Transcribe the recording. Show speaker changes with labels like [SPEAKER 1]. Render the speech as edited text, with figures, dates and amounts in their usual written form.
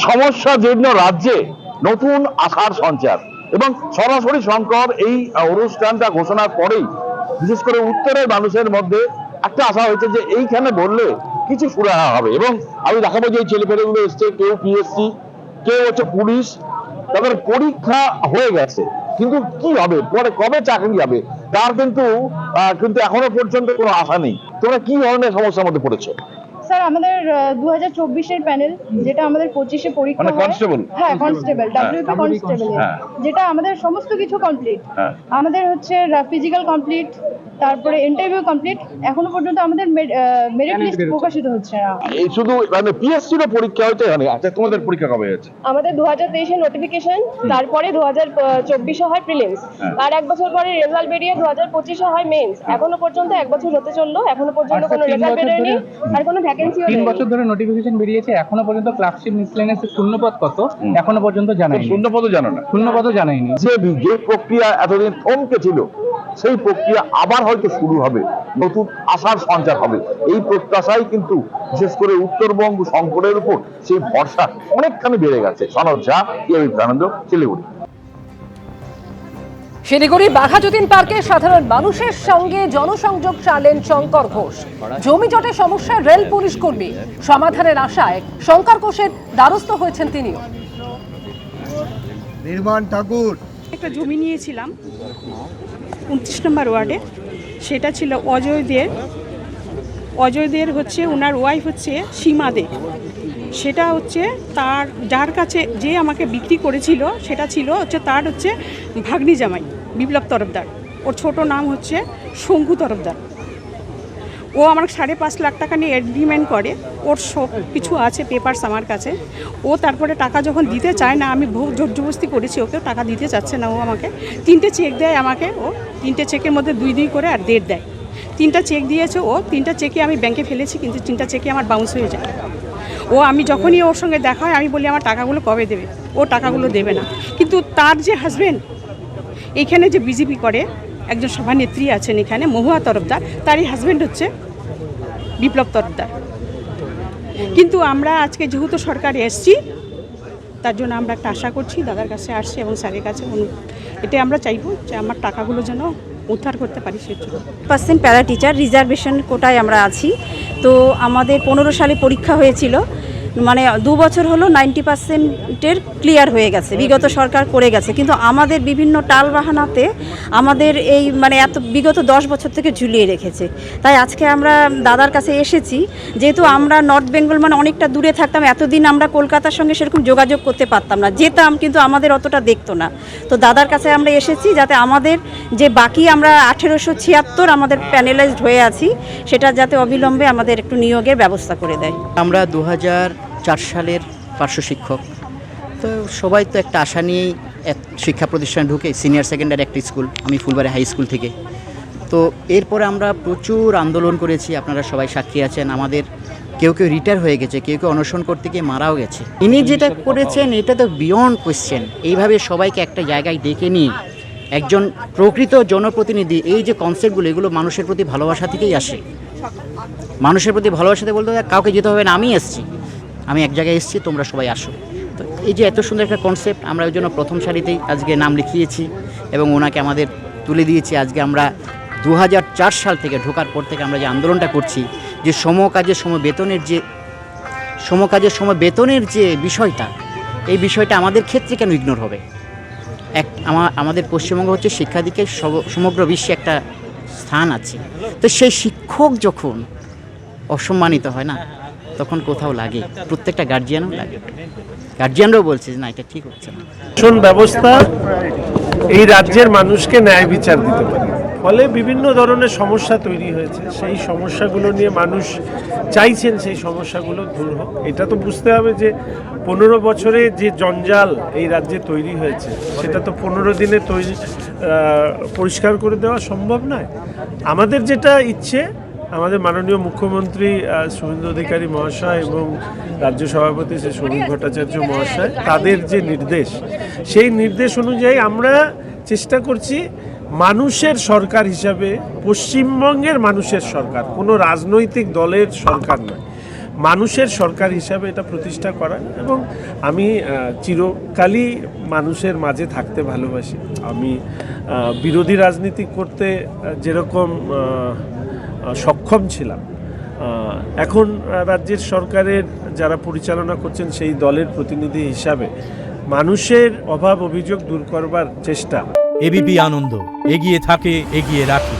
[SPEAKER 1] সমস্যা জীর্ণ রাজ্যে নতুন আশার সঞ্চার, এবং সরাসরি শঙ্কর এই অনুষ্ঠানটা ঘোষণার পরেই বিশেষ করে উত্তরের মানুষের মধ্যে একটা আশা হয়েছে যে এইখানে বললে কিছু সুরাহা হবে। এবং আমি দেখাবো যে এই ছেলেপেলেগুলো এসছে, কেউ পিএসসি, কেউ হচ্ছে পুলিশ, তাদের পরীক্ষা হয়ে গেছে, কিন্তু কি হবে পরে, কবে চাকরি হবে তার কিন্তু এখনো পর্যন্ত কোনো আশা নেই। তোমরা কি ধরনের সমস্যার মধ্যে পড়েছো?
[SPEAKER 2] স্যার আমাদের 2024-এর প্যানেল, যেটা আমাদের 25-এ পরীক্ষা
[SPEAKER 1] মানে
[SPEAKER 2] হয়,
[SPEAKER 1] কনস্টেবল,
[SPEAKER 2] হ্যাঁ কনস্টেবল, ডব্লিউপি কনস্টেবল, যেটা আমাদের সমস্ত কিছু কমপ্লিট। আমাদের হচ্ছে ফিজিক্যাল কমপ্লিট, তারপরে ইন্টারভিউ কমপ্লিট, এখনো পর্যন্ত আমাদের মেরিট লিস্ট প্রকাশিত হচ্ছে না।
[SPEAKER 1] এই শুধু মানে পিএসসি এর পরীক্ষা হচ্ছে এখানে। আচ্ছা, তোমাদের পরীক্ষা কবে হয়েছে?
[SPEAKER 2] আমাদের 2023-এ নোটিফিকেশন, তারপরে 2024-এ হয় প্রিলিমস, আর এক বছর পরে রেজাল্ট বেরিয়ে 2025-এ হয় মেন্স। এখনো পর্যন্ত এক বছর হতে চললো, এখনো পর্যন্ত কোনো রেজাল্ট বেরোয়নি আর কোনো ভ্যাকেন্সিও নেই।
[SPEAKER 3] 3 বছর ধরে নোটিফিকেশন বেরিয়েছে, এখনো পর্যন্ত ক্লার্কশিপ মিসলেনিয়াসের শূন্যপদ কত এখনো পর্যন্ত জানায়নি।
[SPEAKER 1] শূন্যপদও জানো না?
[SPEAKER 3] শূন্যপদও জানায়নি।
[SPEAKER 1] যে প্রক্রিয়া এতদিন থমকে ছিল সেই প্রক্রিয়া আবার হয়তো শুরু হবে, নতুন আশার সঞ্চার হবে, এই প্রত্যাশাই কিন্তু বিশেষ করে উত্তরবঙ্গ শঙ্করের উপর সেই ভরসা অনেকখানি বেড়ে গেছে। সনদ ঝা, আনন্দ, শিলিগুড়ি।
[SPEAKER 4] শিলিগুড়ি বাঘাযতীন পার্কে সাধারণ মানুষের সঙ্গে জনসংযোগ চালেন শঙ্কর ঘোষ। জমি জটের সমস্যায় রেল পুলিশ কর্মী, সমাধানের আশায় শঙ্কর ঘোষের দ্বারস্থ হয়েছেন তিনিও।
[SPEAKER 5] নির্মাণ ঠাকুর
[SPEAKER 6] একটা জমি নিয়েছিলাম 29 নম্বর ওয়ার্ডে, সেটা ছিল অজয় দের হচ্ছে ওনার ওয়াইফ হচ্ছে সীমা দে। সেটা হচ্ছে তার যার কাছে যে আমাকে বিক্রি করেছিল সেটা ছিল হচ্ছে তার হচ্ছে ভাগ্নি জামাই বিপ্লব তরফদার, ওর ছোট নাম হচ্ছে শঙ্কু তরফদার। ও আমার 5.5 লাখ টাকা নিয়ে এগ্রিমেন্ট করে, ওর সব কিছু আছে পেপারস আমার কাছে। ও তারপরে টাকা যখন দিতে চায় না, আমি বহু জোরজবস্তি করেছি, ওকেও টাকা দিতে চাচ্ছে না। ও আমাকে 3টে চেক দেয় আমাকে, ও 3টে চেকের মধ্যে 2 করে আর 1.5 দেয়। 3টা চেক দিয়েছে ও, 3টা চেকে আমি ব্যাংকে ফেলেছি, কিন্তু 3টা চেকে আমার বাউন্স হয়ে যায়। ও আমি যখনই ওর সঙ্গে দেখা হয় আমি বলি আমার টাকাগুলো কবে দেবে, ও টাকাগুলো দেবে না। কিন্তু তার যে হাজব্যান্ড এইখানে যে বিজেপি করে, একজন সভানেত্রী আছেন এখানে মহুয়া তরফদার, তারই হাজব্যান্ড হচ্ছে বিপ্লব তরফদার। কিন্তু আমরা আজকে যেহেতু সরকারে এসছি, তার জন্য আমরা একটা আশা করছি, দাদার কাছে আসছি এবং স্যারের কাছে এটাই আমরা চাইবো যে আমার টাকাগুলো যেন উদ্ধার করতে পারি। সেজন্য
[SPEAKER 7] 100% প্যারা টিচার রিজার্ভেশন কোটায় আমরা আছি। তো আমাদের 15 সালে পরীক্ষা হয়েছিল, মানে 2 বছর হলো 90%-এর ক্লিয়ার হয়ে গেছে, বিগত সরকার করে গেছে। কিন্তু আমাদের বিভিন্ন টাল বাহানাতে আমাদের এই মানে বিগত 10 বছর থেকে ঝুলিয়ে রেখেছে। তাই আজকে আমরা দাদার কাছে এসেছি, যেহেতু আমরা নর্থ বেঙ্গল মানে অনেকটা দূরে থাকতাম, এতদিন আমরা কলকাতার সঙ্গে সেরকম যোগাযোগ করতে পারতাম না, যেতাম কিন্তু আমাদের অতটা দেখতো না। তো দাদার কাছে আমরা এসেছি যাতে আমাদের যে বাকি আমরা 1876 আমাদের প্যানেলাইজড হয়ে আছি, সেটা যাতে অবিলম্বে আমাদের একটু নিয়োগের ব্যবস্থা করে দেয়।
[SPEAKER 8] আমরা 2004 সালের পার্শ্ব শিক্ষক, তো সবাই তো একটা আশা নিয়েই এক শিক্ষা প্রতিষ্ঠানে ঢুকে, সিনিয়র সেকেন্ডারি একটা স্কুল, আমি ফুলবাড়ি হাই স্কুল থেকে। তো এরপরে আমরা প্রচুর আন্দোলন করেছি, আপনারা সবাই সাক্ষী আছেন। আমাদের কেউ রিটায়ার হয়ে গেছে, কেউ অনশন করতে গিয়ে মারাও গেছে। ইনি যেটা করেছেন এটা তো বিয়ন্ড কোয়েশ্চেন। এইভাবে সবাইকে একটা জায়গায় ডেকে নিয়ে একজন প্রকৃত জনপ্রতিনিধি, এই যে কনসেপ্টগুলো, এগুলো মানুষের প্রতি ভালোবাসা থেকেই আসে। মানুষের প্রতি ভালোবাসাতে বলতে কাউকে যেতে হবে না, আমি এসছি, আমি এক জায়গায় এসেছি, তোমরা সবাই আসো। তো এই যে এত সুন্দর একটা কনসেপ্ট, আমরা ওই জন্য প্রথম সারিতেই আজকে নাম লিখিয়েছি এবং ওনাকে আমাদের তুলে দিয়েছি। আজকে আমরা 2004 সাল থেকে ঢোকার পর থেকে আমরা যে আন্দোলনটা করছি, যে সমকাজের সময় বেতনের যে বিষয়টা, এই বিষয়টা আমাদের ক্ষেত্রে কেন ইগনোর হবে? আমাদের পশ্চিমবঙ্গ হচ্ছে শিক্ষাদিকে সমগ্র বিশ্বে একটা স্থান আছে। তো সেই শিক্ষক যখন অসম্মানিত হয় না, তখন কোথাও লাগে, প্রত্যেকটা গার্জিয়ানও লাগে। গার্জিয়ানরাও বলছে না এটা ঠিক হচ্ছে না।
[SPEAKER 9] শাসন ব্যবস্থা এই রাজ্যের মানুষকে ন্যায় বিচার দিতে পারে, ফলে বিভিন্ন ধরনের সমস্যা তৈরি হয়েছে। সেই সমস্যাগুলো নিয়ে মানুষ চাইছেন সেই সমস্যাগুলো দূর হোক। এটা তো বুঝতে হবে যে 15 বছরে যে জঞ্জাল এই রাজ্যে তৈরি হয়েছে, সেটা তো 15 দিনে পরিষ্কার করে দেওয়া সম্ভব নয়। আমাদের যেটা ইচ্ছে, আমাদের মাননীয় মুখ্যমন্ত্রী শুভেন্দু অধিকারী মহাশয় এবং রাজ্য সভাপতি শ্রী সমীর ভট্টাচার্য মহাশয়, তাদের যে নির্দেশ, সেই নির্দেশ অনুযায়ী আমরা চেষ্টা করছি মানুষের সরকার হিসাবে, পশ্চিমবঙ্গের মানুষের সরকার, কোনো রাজনৈতিক দলের সরকার নয়, মানুষের সরকার হিসাবে এটা প্রতিষ্ঠা করা, এবং আমি চিরকালই মানুষের মাঝে থাকতে ভালোবাসি। আমি বিরোধী রাজনীতি করতে যেরকম সক্ষম ছিলাম, এখন রাজ্যের সরকারের যারা পরিচালনা করছেন সেই দলের প্রতিনিধি হিসাবে মানুষের অভাব অভিযোগ দূর করবার চেষ্টা।
[SPEAKER 5] এবিপি আনন্দ, এগিয়ে থাকে, এগিয়ে রাখে।